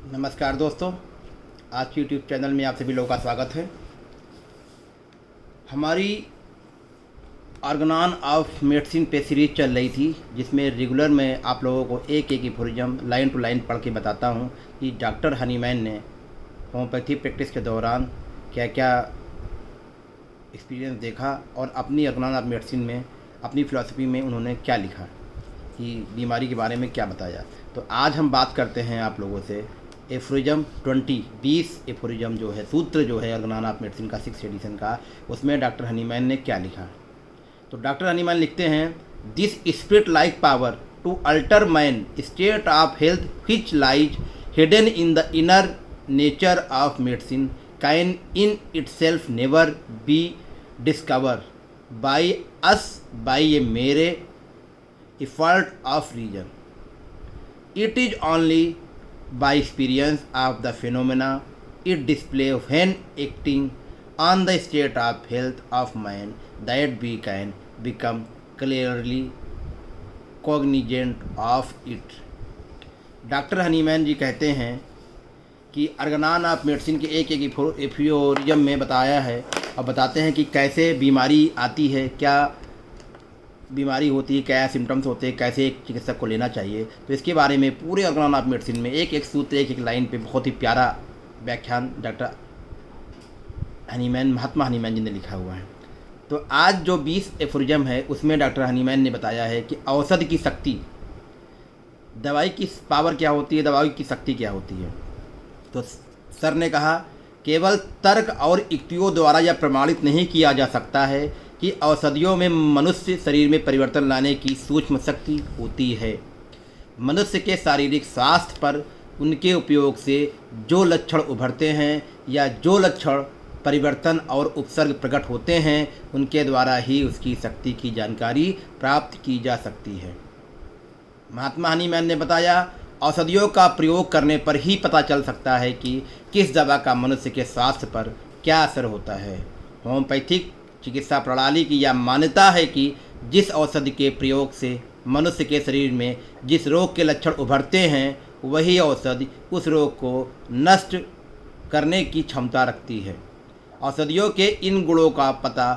नमस्कार दोस्तों, आज की यूट्यूब चैनल में आप सभी लोगों का स्वागत है। हमारी ऑर्गेनान ऑफ मेडिसिन पे सीरीज चल रही थी, जिसमें रेगुलर मैं आप लोगों को एक एक एफोरिज्म लाइन टू लाइन पढ़ के बताता हूँ कि डॉक्टर हनीमैन ने होम्योपैथी प्रैक्टिस के दौरान क्या क्या एक्सपीरियंस देखा और अपनी ऑर्गेनान ऑफ मेडिसिन में, अपनी फ़िलासफ़ी में उन्होंने क्या लिखा, कि बीमारी के बारे में क्या बताया। तो आज हम बात करते हैं आप लोगों से एफोरिज्म 20 एफोरिज्म जो है, सूत्र जो है ऑर्गेनान ऑफ मेडिसिन का 6th एडिशन का, उसमें डॉक्टर हनीमैन ने क्या लिखा। तो डॉक्टर हनीमैन लिखते हैं, this spirit like power to alter man state of health which lies hidden in the inner nature of medicine can in itself never be discover by us by a mere effort of reason. It is only by experience of the phenomena it display when acting on the state of health of man that we can become clearly cognizant of it. Doctor Hahnemann ji कहते हैं कि ऑर्गेनान of medicine के एक एक aphorism में बताया है और बताते हैं कि कैसे बीमारी आती है, क्या बीमारी होती है, क्या सिम्टम्स होते हैं, कैसे एक चिकित्सक को लेना चाहिए। तो इसके बारे में पूरे ऑर्गेनान ऑफ मेडिसिन में एक एक सूत्र, एक एक लाइन पे बहुत ही प्यारा व्याख्यान डॉक्टर हनीमैन, महात्मा हनीमैन जी ने लिखा हुआ है। तो आज जो 20 एफोरिज्म है उसमें डॉक्टर हनीमैन ने बताया है कि औषधि की शक्ति, दवाई की पावर क्या होती है, दवाई की शक्ति क्या होती है। तो सर ने कहा, केवल तर्क और युक्तियों द्वारा यह प्रमाणित नहीं किया जा सकता है कि औषधियों में मनुष्य शरीर में परिवर्तन लाने की सूक्ष्म शक्ति होती है। मनुष्य के शारीरिक स्वास्थ्य पर उनके उपयोग से जो लक्षण उभरते हैं या जो लक्षण परिवर्तन और उपसर्ग प्रकट होते हैं, उनके द्वारा ही उसकी शक्ति की जानकारी प्राप्त की जा सकती है। महात्मा हनीमैन ने बताया, औषधियों का प्रयोग करने पर ही पता चल सकता है कि किस दवा का मनुष्य के स्वास्थ्य पर क्या असर होता है। होम्योपैथिक चिकित्सा प्रणाली की यह मान्यता है कि जिस औषधि के प्रयोग से मनुष्य के शरीर में जिस रोग के लक्षण उभरते हैं, वही औषधि उस रोग को नष्ट करने की क्षमता रखती है। औषधियों के इन गुणों का पता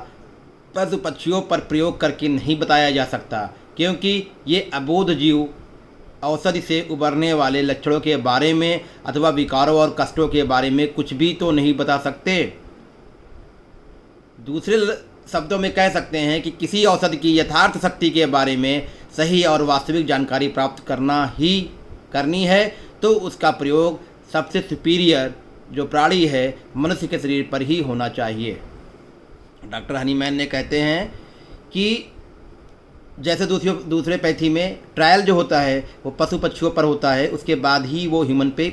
पशु पक्षियों पर प्रयोग करके नहीं बताया जा सकता, क्योंकि ये अबोध जीव औषधि से उभरने वाले लक्षणों के बारे में अथवा विकारों और कष्टों के बारे में कुछ भी तो नहीं बता सकते। दूसरे शब्दों में कह सकते हैं कि किसी औषधि की यथार्थ शक्ति के बारे में सही और वास्तविक जानकारी प्राप्त करनी है तो उसका प्रयोग सबसे सुपीरियर जो प्राणी है मनुष्य के शरीर पर ही होना चाहिए। डॉक्टर हनीमैन ने कहते हैं कि जैसे दूसरे पैथी में ट्रायल जो होता है वो पशु पक्षियों पर होता है, उसके बाद ही वो ह्यूमन पे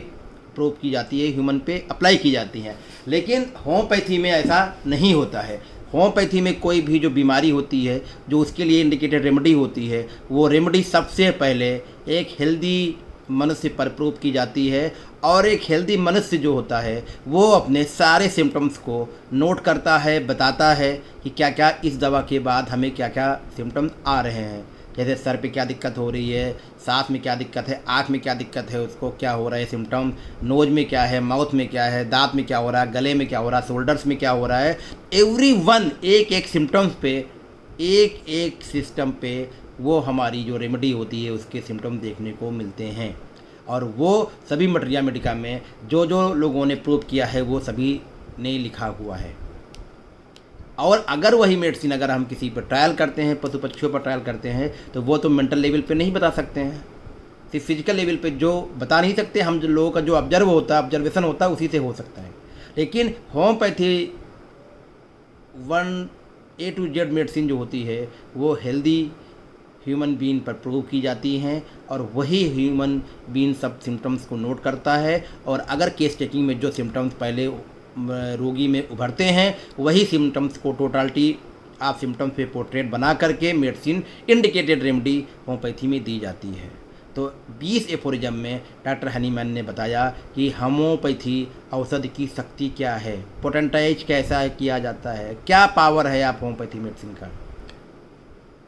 प्रूव की जाती है, ह्यूमन पे अप्लाई की जाती है। लेकिन होम्योपैथी में ऐसा नहीं होता है। होम्योपैथी में कोई भी जो बीमारी होती है, जो उसके लिए इंडिकेटेड रेमेडी होती है, वो रेमेडी सबसे पहले एक हेल्दी मनुष्य पर प्रूव की जाती है। और एक हेल्दी मनुष्य जो होता है वो अपने सारे सिम्टम्स को नोट करता है, बताता है कि क्या क्या इस दवा के बाद हमें क्या क्या सिम्टम्स आ रहे हैं। जैसे सर पे क्या दिक्कत हो रही है, सांस में क्या दिक्कत है, आँख में क्या दिक्कत है, उसको क्या हो रहा है सिम्टम, नोज में क्या है, माउथ में क्या है, दांत में क्या हो रहा है, गले में क्या हो रहा है, शोल्डर्स में क्या हो रहा है, एवरीवन एक एक सिम्टम्स पे, एक एक सिस्टम पे वो हमारी जो रेमेडी होती है उसके सिम्टम देखने को मिलते हैं। और वो सभी मटेरिया मेडिका में जो जो लोगों ने प्रूव किया है वो सभी ने लिखा हुआ है। और अगर वही मेडिसिन अगर हम किसी पर ट्रायल करते हैं, पशु पक्षियों पर ट्रायल करते हैं, तो वो तो मेंटल लेवल पे नहीं बता सकते हैं, सिर्फ फिजिकल लेवल पे जो बता नहीं सकते। हम जो लोगों का जो ऑब्जर्वेशन होता है उसी से हो सकता है। लेकिन होम्योपैथी 1 to Z मेडिसिन जो होती है वो हेल्दी ह्यूमन बीइंग पर प्रूव की जाती हैं और वही ह्यूमन बीइंग सब सिम्टम्स को नोट करता है। और अगर केस टेकिंग में जो सिम्टम्स पहले रोगी में उभरते हैं, वही सिम्टम्स को टोटलिटी आप सिम्टम्स पे पोर्ट्रेट बना करके मेडिसिन इंडिकेटेड रेमेडी होम्योपैथी में दी जाती है। तो 20 एफोरिज्म में डॉक्टर हनीमैन ने बताया कि होम्योपैथी औषधि की शक्ति क्या है, पोटेंटाइज कैसा किया जाता है, क्या पावर है आप होम्योपैथी मेडिसिन का,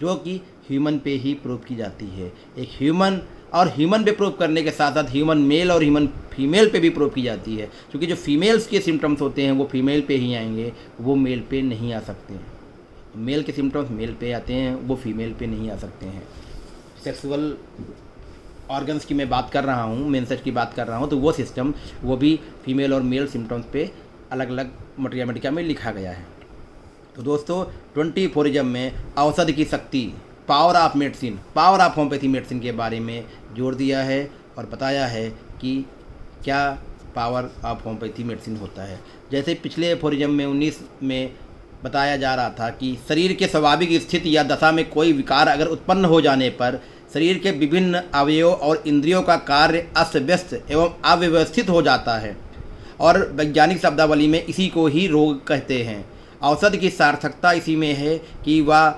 जो कि ह्यूमन पे ही प्रूव की जाती है। एक ह्यूमन और ह्यूमन पे प्रूव करने के साथ साथ ह्यूमन मेल और ह्यूमन फीमेल पे भी प्रूव की जाती है, क्योंकि जो फीमेल्स के सिम्टम्स होते हैं वो फीमेल पे ही आएंगे, वो मेल पे नहीं आ सकते हैं। मेल के सिम्टम्स मेल पे आते हैं, वो फीमेल पे नहीं आ सकते हैं। सेक्सुअल ऑर्गन्स की मैं बात कर रहा हूँ, मेंसेस की बात कर रहा हूँ, तो वो सिस्टम वो भी फीमेल और मेल सिम्टम्स पे अलग अलग मैथमेटिका में लिखा गया है। तो दोस्तों 24 में औषधि की शक्ति, power of medicine, power of homeopathy medicine के बारे में जोर दिया है और बताया है कि क्या पावर ऑफ होम्योपैथी मेडिसिन होता है। जैसे पिछले एफोरिज्म में 19 में बताया जा रहा था कि शरीर के स्वाभाविक स्थिति या दशा में कोई विकार अगर उत्पन्न हो जाने पर शरीर के विभिन्न अवयवों और इंद्रियों का कार्य अस्त व्यस्त एवं अव्यवस्थित हो जाता है, और वैज्ञानिक शब्दावली में इसी को ही रोग कहते हैं। औषधि की सार्थकता इसी में है कि वह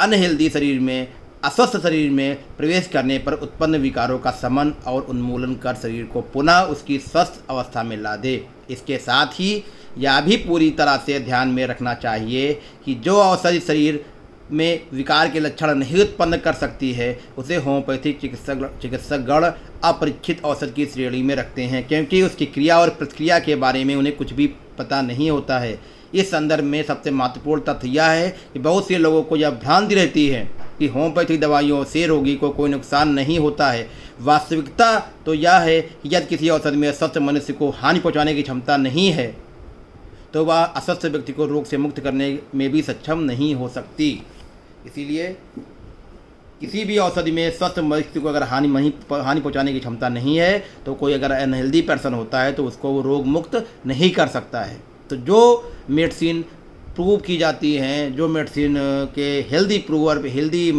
अनहेल्दी शरीर में, अस्वस्थ शरीर में प्रवेश करने पर उत्पन्न विकारों का शमन और उन्मूलन कर शरीर को पुनः उसकी स्वस्थ अवस्था में ला दे। इसके साथ ही यह भी पूरी तरह से ध्यान में रखना चाहिए कि जो औषधि शरीर में विकार के लक्षण नहीं उत्पन्न कर सकती है उसे होम्योपैथिक चिकित्सकगण अपरीक्षित औषध की श्रेणी में रखते हैं, क्योंकि उसकी क्रिया और प्रतिक्रिया के बारे में उन्हें कुछ भी पता नहीं होता है। इस संदर्भ में सबसे महत्वपूर्ण तथ्य यह है कि बहुत से लोगों को यह भ्रांति रहती है कि होम्योपैथिक दवाइयों से रोगी को कोई नुकसान नहीं होता है। वास्तविकता तो यह है कि यदि किसी औषधि में स्वस्थ मनुष्य को हानि पहुंचाने की क्षमता नहीं है तो वह अस्वस्थ व्यक्ति को रोग से मुक्त करने में भी सक्षम नहीं हो सकती। इसीलिए किसी भी औषधि में स्वस्थ मनुष्य को अगर हानि पहुंचाने की क्षमता नहीं है तो कोई अगर अनहेल्दी पर्सन होता है तो उसको वो रोग मुक्त नहीं कर सकता है। तो जो मेडिसिन प्रूव की जाती हैं, जो मेडिसिन के हेल्दी प्रूवर हेल्दी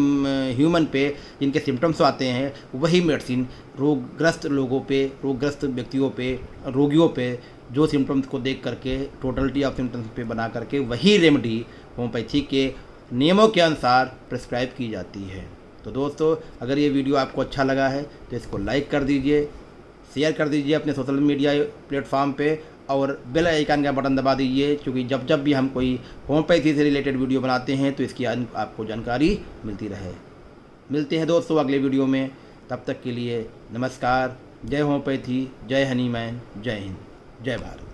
ह्यूमन पे जिनके सिम्टम्स आते हैं, वही मेडिसिन रोगग्रस्त लोगों पे, रोगग्रस्त व्यक्तियों पे, रोगियों पे जो सिम्टम्स को देख करके टोटलिटी ऑफ सिम्टम्स पे बना करके वही रेमेडी होम्योपैथी के नियमों के अनुसार प्रिस्क्राइब की जाती है। तो दोस्तों अगर ये वीडियो आपको अच्छा लगा है तो इसको लाइक कर दीजिए, शेयर कर दीजिए अपने सोशल मीडिया प्लेटफॉर्म पे, और बेल आइकन का बटन दबा दीजिए, क्योंकि जब भी हम कोई होम्योपैथी से रिलेटेड वीडियो बनाते हैं तो इसकी आपको जानकारी मिलती रहे। मिलते हैं दोस्तों अगले वीडियो में, तब तक के लिए नमस्कार। जय होम्योपैथी, जय हनीमैन, जय हिंद, जय भारत।